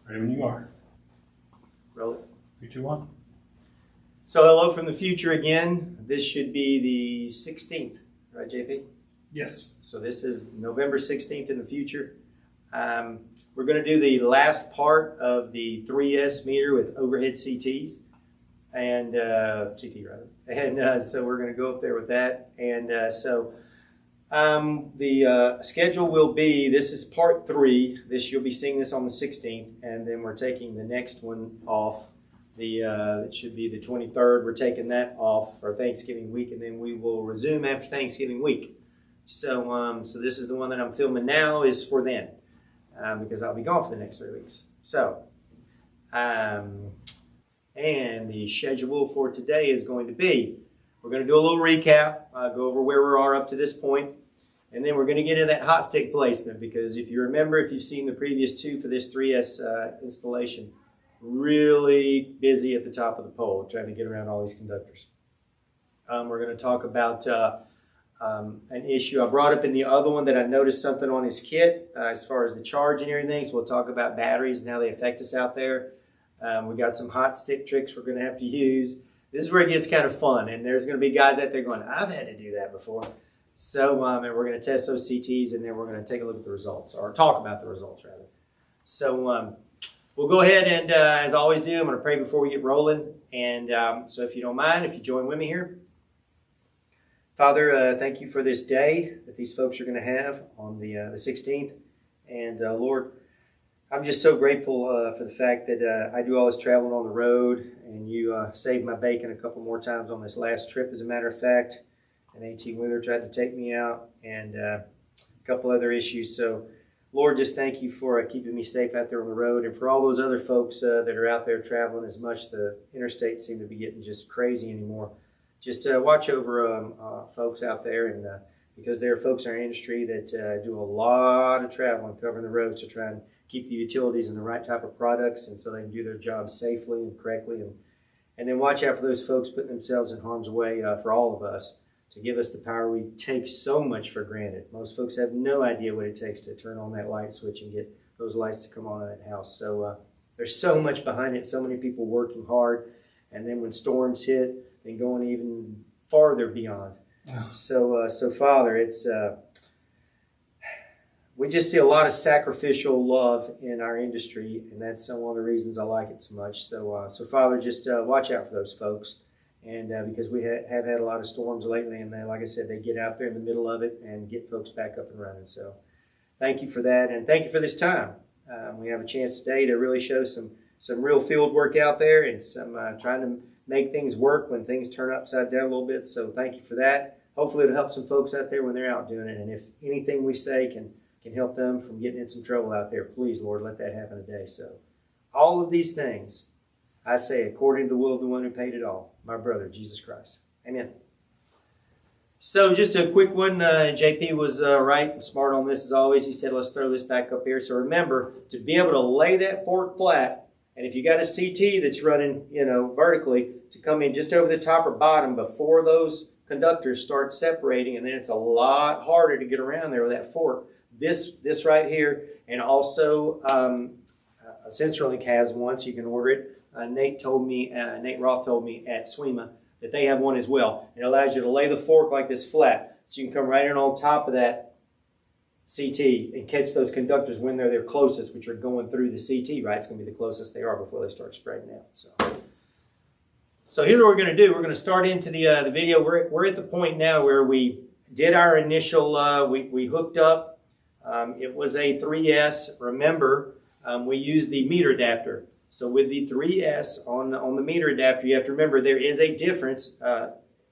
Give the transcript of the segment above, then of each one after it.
Ready when you are. Roll it. 3, 2, 1. So hello from the future again. This should be the 16th, right, JP? Yes. So this is November 16th in the future. We're going to do the last part of the 3S meter with overhead CTs and CT rather. And so we're going to go up there with that. And the schedule will be, this is part 3. You'll be seeing this on the 16th, and then we're taking the next one off. It should be the 23rd. We're taking that off for Thanksgiving week, and then we will resume after Thanksgiving week. So this is the one that I'm filming now is for then, because I'll be gone for the next 3 weeks. So, and the schedule for today is going to be, we're going to do a little recap, go over where we are up to this point, and then we're going to get into that hot stick placement, because if you remember, if you've seen the previous 2 for this 3S installation, really busy at the top of the pole trying to get around all these conductors. We're going to talk about an issue I brought up in the other one that I noticed something on his kit as far as the charge and everything. So we'll talk about batteries and how they affect us out there. We got some hot stick tricks we're going to have to use. This is where it gets kind of fun, and there's going to be guys out there going, I've had to do that before. So and we're going to test those CTs, and then we're going to take a look at the results, or talk about the results rather. So we'll go ahead and, as I always do, I'm going to pray before we get rolling. And so if you don't mind, if you join with me here. Father, thank you for this day that these folks are going to have on the 16th. And Lord, I'm just so grateful for the fact that I do all this traveling on the road, and you saved my bacon a couple more times on this last trip, as a matter of fact. An 18-wheeler tried to take me out, and a couple other issues. So, Lord, just thank you for keeping me safe out there on the road, and for all those other folks that are out there traveling as much. The interstates seem to be getting just crazy anymore. Just watch over folks out there, and because there are folks in our industry that do a lot of traveling, covering the roads to try and keep the utilities and the right type of products, and so they can do their jobs safely and correctly. And then watch out for those folks putting themselves in harm's way for all of us, to give us the power we take so much for granted. Most folks have no idea what it takes to turn on that light switch and get those lights to come on in that house. So there's so much behind it, so many people working hard, and then when storms hit, then going even farther beyond. Yeah. So Father, it's we just see a lot of sacrificial love in our industry, and that's one of the reasons I like it so much. So Father, just watch out for those folks. And because we have had a lot of storms lately, and like I said, they get out there in the middle of it and get folks back up and running. So thank you for that, and thank you for this time. We have a chance today to really show some real field work out there, and some trying to make things work when things turn upside down a little bit. So thank you for that. Hopefully it'll help some folks out there when they're out doing it. And if anything we say can help them from getting in some trouble out there, please, Lord, let that happen today. So all of these things, I say, according to the will of the one who paid it all, my brother, Jesus Christ. Amen. So just a quick one. JP was right and smart on this as always. He said, let's throw this back up here. So remember, to be able to lay that fork flat, and if you got a CT that's running, vertically, to come in just over the top or bottom before those conductors start separating, and then it's a lot harder to get around there with that fork. This right here, and also CenturyLink has one, so you can order it. Nate Roth told me at SWEMA that they have one as well. It allows you to lay the fork like this flat, so you can come right in on top of that CT and catch those conductors when they're their closest, which are going through the CT, right? It's going to be the closest they are before they start spreading out. So here's what we're going to do. We're going to start into the video. We're at the point now where we did our initial, we hooked up. It was a 3S. Remember, we used the meter adapter. So with the 3S on the meter adapter, you have to remember there is a difference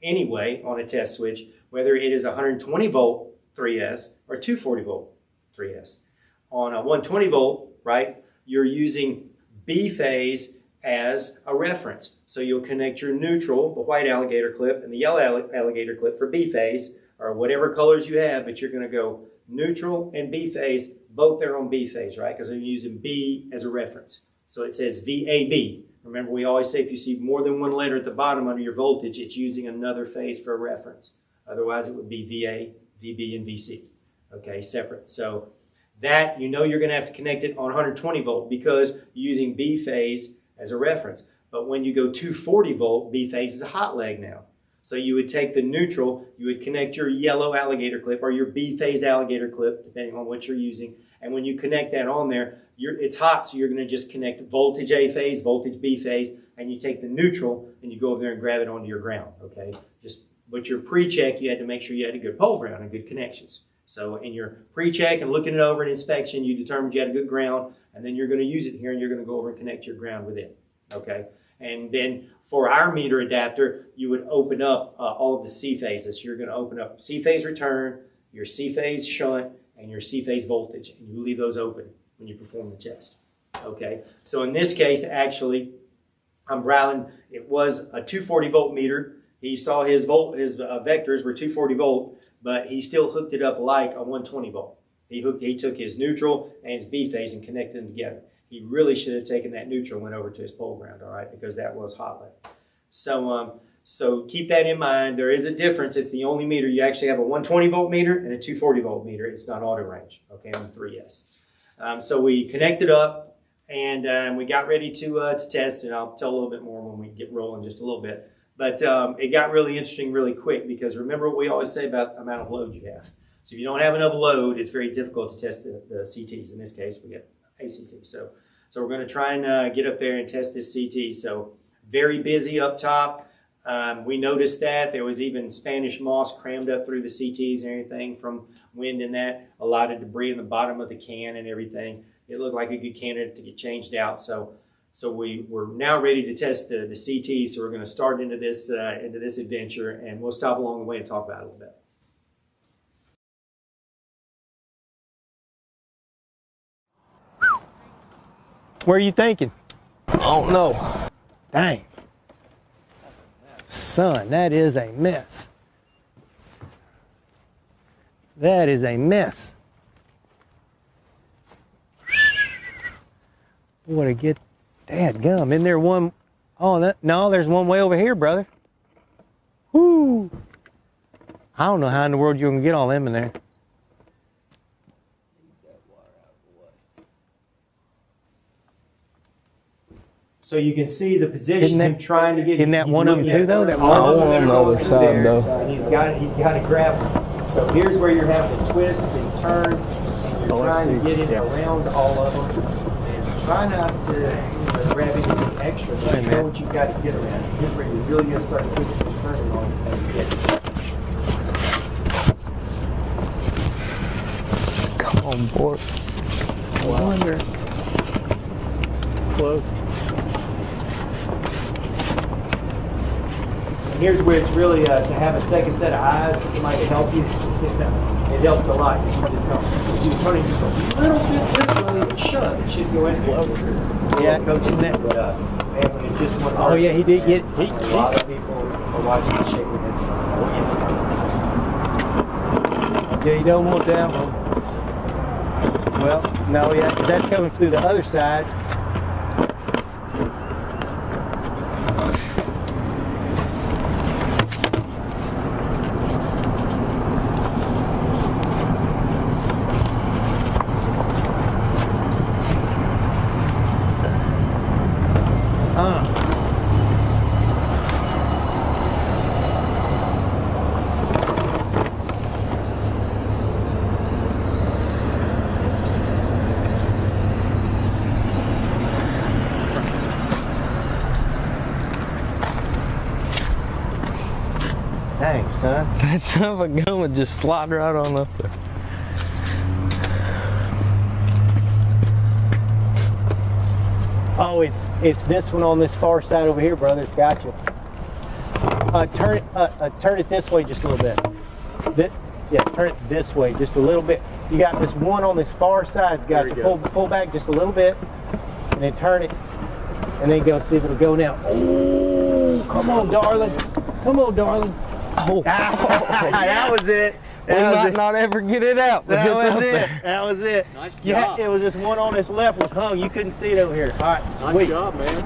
anyway on a test switch, whether it is 120 volt 3S or 240 volt 3S. On a 120 volt, right, you're using B phase as a reference. So you'll connect your neutral, the white alligator clip, and the yellow alligator clip for B phase, or whatever colors you have, but you're going to go neutral and B phase, both there on B phase, right, because they're using B as a reference. So it says VAB. Remember, we always say if you see more than one letter at the bottom under your voltage, it's using another phase for a reference. Otherwise, it would be VA, VB, and VC. Okay, separate. So that you know you're going to have to connect it on 120 volt because you're using B phase as a reference. But when you go 240 volt, B phase is a hot leg now. So you would take the neutral, you would connect your yellow alligator clip or your B phase alligator clip, depending on what you're using. And when you connect that on there, it's hot, so you're going to just connect voltage A phase, voltage B phase, and you take the neutral and you go over there and grab it onto your ground. Okay, but your pre-check, you had to make sure you had a good pole ground and good connections. So in your pre-check and looking it over and inspection, you determined you had a good ground, and then you're going to use it here and you're going to go over and connect your ground with it. Okay. And then for our meter adapter, you would open up all of the C phases. So you're going to open up C phase return, your C phase shunt, and your C phase voltage. And you leave those open when you perform the test. Okay. So in this case, actually, Browlin, it was a 240 volt meter. He saw his vectors were 240 volt, but he still hooked it up like a 120 volt. He took his neutral and his B phase and connected them together. He really should have taken that neutral and went over to his pole ground, all right, because that was hot lead. So keep that in mind. There is a difference. It's the only meter. You actually have a 120 volt meter and a 240 volt meter. It's not auto range, okay, on the 3S. So we connected up and we got ready to test, and I'll tell a little bit more when we get rolling just a little bit. But it got really interesting really quick because remember what we always say about the amount of load you have. So if you don't have enough load, it's very difficult to test the CTs. In this case, we get ACT. So we're going to try and get up there and test this CT. So very busy up top. We noticed that there was even Spanish moss crammed up through the CTs and everything from wind and that. A lot of debris in the bottom of the can and everything. It looked like a good candidate to get changed out. So we're now ready to test the CT. So we're going to start into this adventure, and we'll stop along the way and talk about it a little bit. Where are you thinking? I don't know. Dang. Son, that is a mess. That is a mess. What a get, dadgum. Isn't there one? Oh, no, there's one way over here, brother. Whoo. I don't know how in the world you're going to get all them in there. So you can see the position him trying to get. Isn't that one of them too, though? That one on the other side, though. And he's got to grab them. So here's where you're having to twist and turn, and you're trying to get it around all of them. And try not to grab anything extra, but you know what you've got to get around. Here's where you're really going to start twisting and turning on it and get it. Come on, board. I wonder. Close. Here's where it's really to have a second set of eyes and somebody to help you. It helps a lot. You can just tell if you turn it just a little bit this way and shove, it should go in closer. Yeah, coaching that. But man, when it's just one Oh yeah, he did get. a lot of people are watching it shaking their head. Yeah, you don't want that one. Well, no, yeah, because that's coming through the other side. Thanks, son. That son of a gun would just slide right on up there. Oh, it's this one on this far side over here, brother. It's got you. Turn it this way just a little bit. Yeah, turn it this way just a little bit. You got this one on this far side's got you. Pull back just a little bit, and then turn it, and then go see if it'll go now. Oh, come on, darling. Come on, darling. Oh, that was it. We might not ever get it out, but That it's was out it. there. That was it. Nice job. Yeah, it was this one on this left was hung. You couldn't see it over here. All right, Nice sweet. job, man.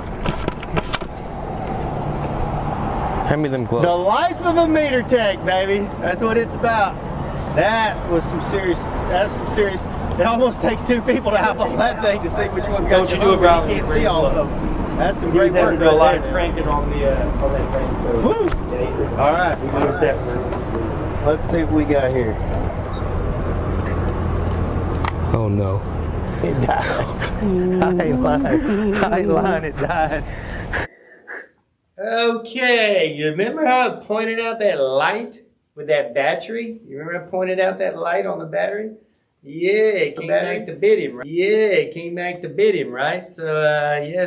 Hand me them gloves. The life of a meter tech, baby. That's what it's about. That was some serious. That's some serious. It almost takes two people to eyeball that thing to see which one's Don't got you do it, bro. You can't see all of them. That's some great We have work. to do a lot right of there. cranking on that thing. So Woo! it ain't All right. we go separate. Let's see what we got here. Oh no. It died. I ain't lying. It died. Okay, you remember how I pointed out that light with that battery? You remember I pointed out that light on the battery? Yeah, it came back to bit him. Right? Yeah, it came back to bit him, right? So,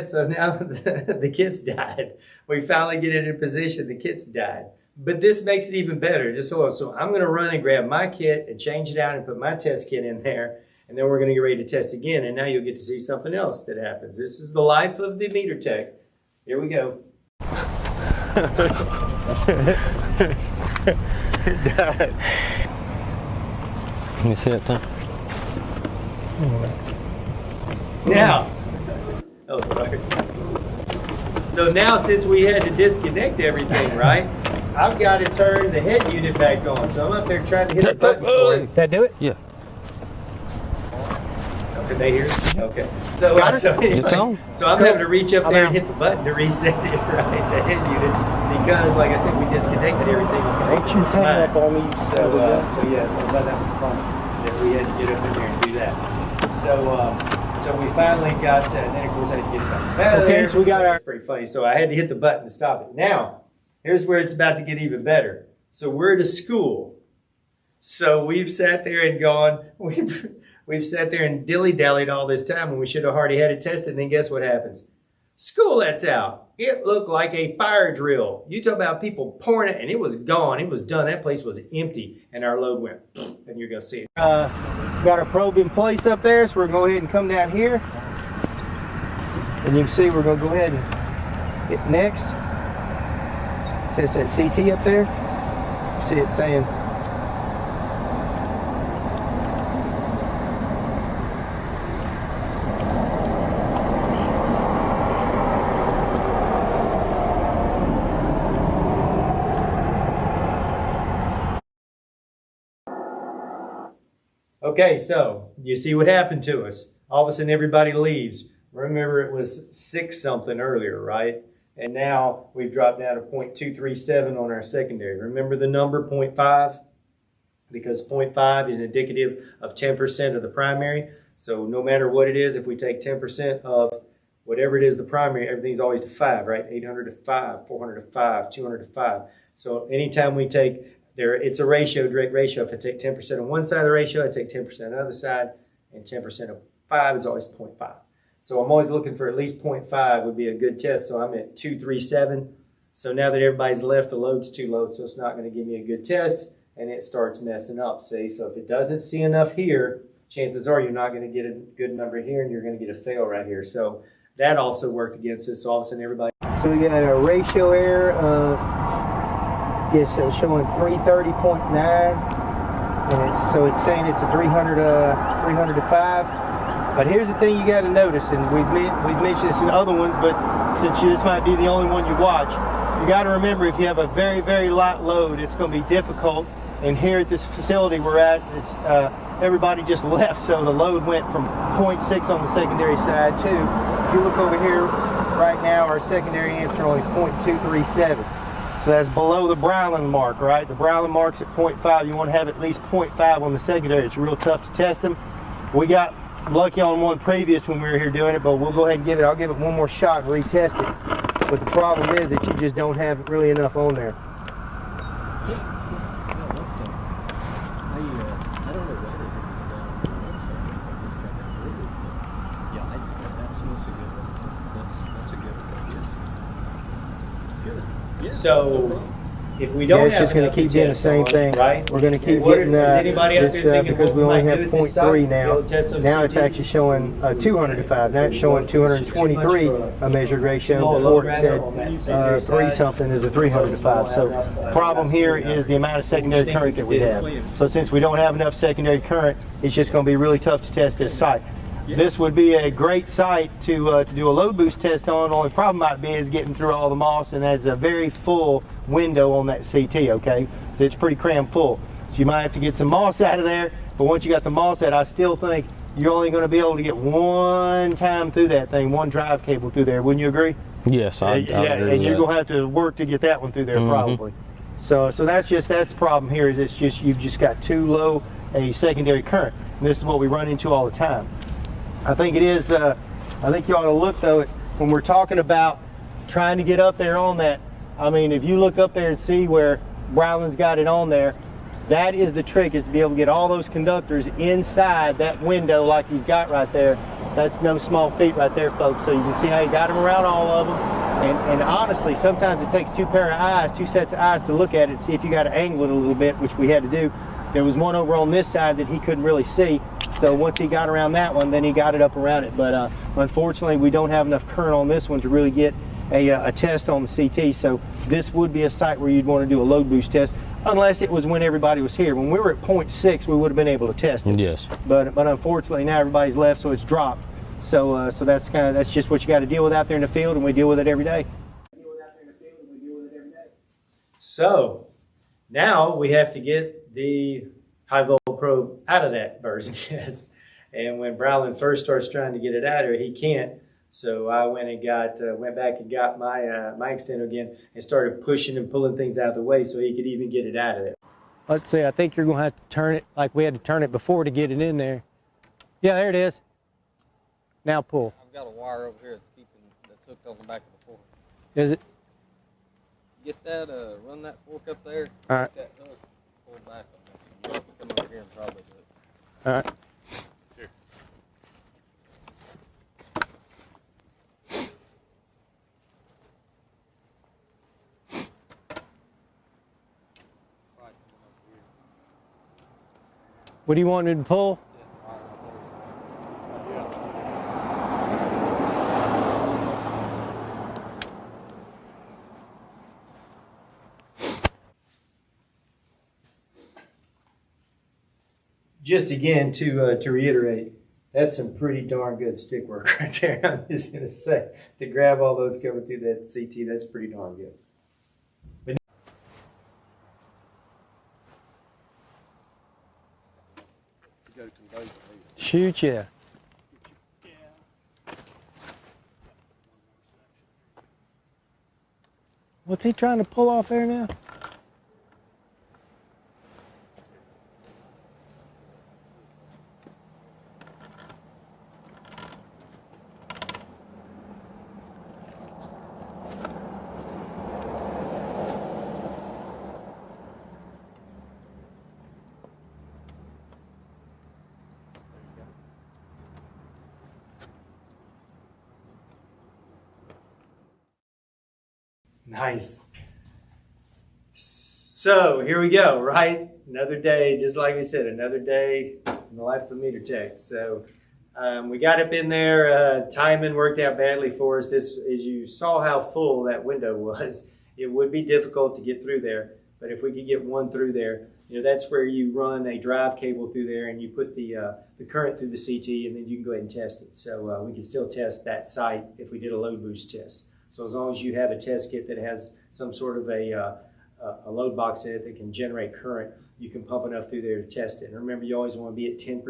so now the kits died. We finally get it in position, the kits died. But this makes it even better. Just so I'm going to run and grab my kit and change it out and put my test kit in there. And then we're going to get ready to test again. And now you'll get to see something else that happens. This is the life of the meter tech. Here we go. It died. Let me see that thing. Now, oh, sorry. So now since we had to disconnect everything, right? I've got to turn the head unit back on. So I'm up there trying to hit the button for it. Did that do it? Yeah. Can they hear it? Okay. So, It's on. so I'm having to reach up there and hit the button to reset it, right? The head unit. Because, like I said, we disconnected everything. Don't you hang up on me, you son of a gun. So I thought that was fun that we had to get up in there and do that. So we finally got, and then of course I had to get it back out of there. Okay, so we got our. It's pretty funny. So I had to hit the button to stop it. Now, here's where it's about to get even better. So we're at a school. So we've sat there and gone, we've sat there and dilly-dallied all this time when we should have already had it tested. And then guess what happens? School lets out. It looked like a fire drill. You talk about people pouring it, and it was gone. It was done. That place was empty, and our load went, and you're going to see it. Got our probe in place up there, so we're going to go ahead and come down here. And you can see we're going to go ahead and hit next. It says that CT up there. You see it saying. Okay, so you see what happened to us. All of a sudden, everybody leaves. Remember, it was 6 something earlier, right? And now we've dropped down to 0.237 on our secondary. Remember the number 0.5? Because 0.5 is indicative of 10% of the primary. So no matter what it is, if we take 10% of whatever it is, the primary, everything's always to 5, right? 800 to 5, 400 to 5, 200 to 5. So anytime we take there, it's a ratio, direct ratio. If I take 10% on one side of the ratio, I take 10% on the other side, and 10% of 5 is always 0.5. So I'm always looking for at least 0.5 would be a good test. So I'm at 237. So now that everybody's left, the load's too low, so it's not going to give me a good test, and it starts messing up, see? So if it doesn't see enough here, chances are you're not going to get a good number here, and you're going to get a fail right here. So that also worked against us. So all of a sudden everybody... So we got a ratio error of, yes, it was showing 330.9, and so it's saying it's a 300 to 5. But here's the thing you got to notice, and we've mentioned this in other ones, but since this might be the only one you watch, you got to remember if you have a very, very light load, it's going to be difficult. And here at this facility we're at, everybody just left, so the load went from 0.6 on the secondary side too. If you look over here right now, our secondary amps are only 0.237. So that's below the Browning mark, right? The Browning mark's at 0.5. You want to have at least 0.5 on the secondary. It's real tough to test them. We got lucky on one previous when we were here doing it, but we'll go ahead and I'll give it one more shot and retest it. But the problem is that you just don't have really enough on there. So if we don't it's have just going to keep doing the same thing. Right? We're going to keep What getting is anybody out this there thinking because what we we only might have do at this site? 0.3 now. They'll test those Now it's CTs. actually showing 200 to 5. Now it's showing 223 a measured ratio. Before it said 3 something is a 300 to 5. So problem here is the amount of secondary current that we have. So since we don't have enough secondary current, it's just going to be really tough to test this site. This would be a great site to do a load boost test on. Only problem might be is getting through all the moss, and that's a very full window on that CT, okay? So it's pretty crammed full. So you might have to get some moss out of there, but once you got the moss out, I still think you're only going to be able to get one time through that thing, one drive cable through there. Wouldn't you agree? Yes, I agree and with you're that. going to have to work to get that one through there probably. So that's the problem here, is it's just, you've just got too low a secondary current. And this is what we run into all the time. I think it is, I think you ought to look though, when we're talking about trying to get up there on that, I mean, if you look up there and see where Brylan's got it on there, that is the trick, is to be able to get all those conductors inside that window like he's got right there. That's no small feat right there, folks. So you can see how he got them around all of them. And honestly, sometimes it takes two sets of eyes to look at it, see if you got to angle it a little bit, which we had to do. There was one over on this side that he couldn't really see. So once he got around that one, then he got it up around it. But unfortunately, we don't have enough current on this one to really get a test on the CT. So this would be a site where you'd want to do a load boost test, unless it was when everybody was here. When we were at 0.6, we would have been able to test it. Yes. But unfortunately now everybody's left, so it's dropped. So so that's just what you got to deal with out there in the field, and we deal with it every day. So now we have to get the high volt probe out of that burst test. And when Brylan first starts trying to get it out of here, he can't. So I went back and got my my extender again and started pushing and pulling things out of the way so he could even get it out of there. Let's see, I think you're going to have to turn it like we had to turn it before to get it in there. Yeah, there it is. Now pull. I've got a wire over here that's hooked on the back of the fork. Is it? Get that, run that fork up there. All right. Get that hook, pull back on it. You'll have to come over here and probably do it. All right. Right, come over here. What do you want me to pull? Yeah, wire right there. Just again to reiterate, that's some pretty darn good stick work right there. I'm just gonna say, to grab all those coming through that CT, that's pretty darn good. Shoot, yeah. What's he trying to pull off there now? Nice. So here we go, right? Another day, just like we said, another day in the life of a meter tech. So we got up in there. Timing worked out badly for us. This, as you saw how full that window was, it would be difficult to get through there. But if we could get one through there, that's where you run a drive cable through there and you put the current through the CT, and then you can go ahead and test it. So we can still test that site if we did a load boost test. So as long as you have a test kit that has some sort of a load box in it that can generate current, you can pump enough through there to test it. And remember, you always want to be at 10%,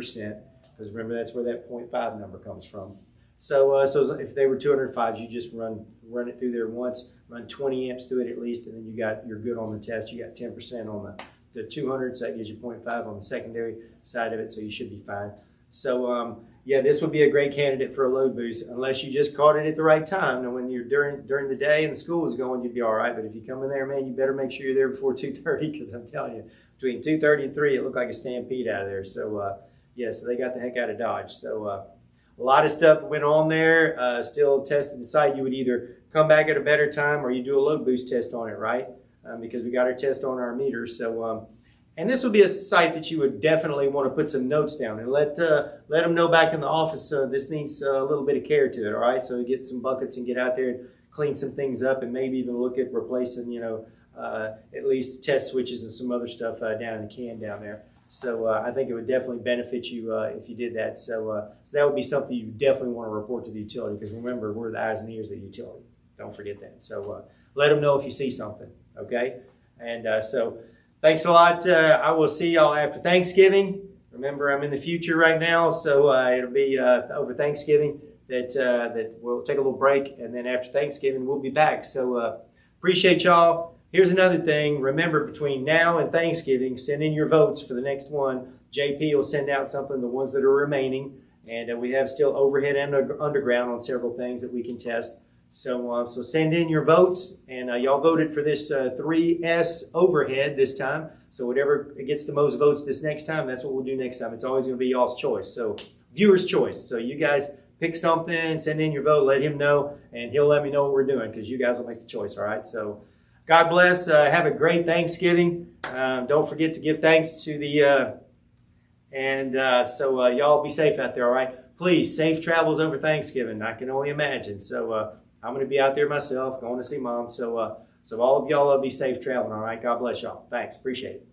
because remember, that's where that 0.5 number comes from. So so if they were 205s, you just run it through there once, run 20 amps through it at least, and then you're good on the test. You got 10% on the 200, so that gives you 0.5 on the secondary side of it, so you should be fine. So yeah, this would be a great candidate for a load boost, unless you just caught it at the right time. And when you're during the day and the school is going, you'd be all right. But if you come in there, man, you better make sure you're there before 2:30, because I'm telling you, between 2:30 and 3, it looked like a stampede out of there. So yeah, so they got the heck out of Dodge. So a lot of stuff went on there. Still tested the site. You would either come back at a better time or you do a load boost test on it, right? Because we got our test on our meter. So and this would be a site that you would definitely want to put some notes down and let them know back in the office this needs a little bit of care to it, all right? So get some buckets and get out there and clean some things up, and maybe even look at replacing, at least test switches and some other stuff down in the can down there. So I think it would definitely benefit you if you did that. So that would be something you definitely want to report to the utility, because remember, we're the eyes and ears of the utility. Don't forget that. So let them know if you see something, okay? And so thanks a lot. I will see y'all after Thanksgiving. Remember, I'm in the future right now, so it'll be over Thanksgiving that we'll take a little break, and then after Thanksgiving, we'll be back. So appreciate y'all. Here's another thing. Remember, between now and Thanksgiving, send in your votes for the next one. JP will send out something, the ones that are remaining, and we have still overhead and underground on several things that we can test. So send in your votes, and y'all voted for this 3S overhead this time. So whatever gets the most votes this next time, that's what we'll do next time. It's always going to be y'all's choice. So viewer's choice. So you guys pick something, send in your vote, let him know, and he'll let me know what we're doing because you guys will make the choice, all right? So God bless. Have a great Thanksgiving. Don't forget to give thanks to the, y'all be safe out there, all right? Please, safe travels over Thanksgiving. I can only imagine. So I'm going to be out there myself, going to see Mom. So all of y'all be safe traveling, all right? God bless y'all. Thanks. Appreciate it.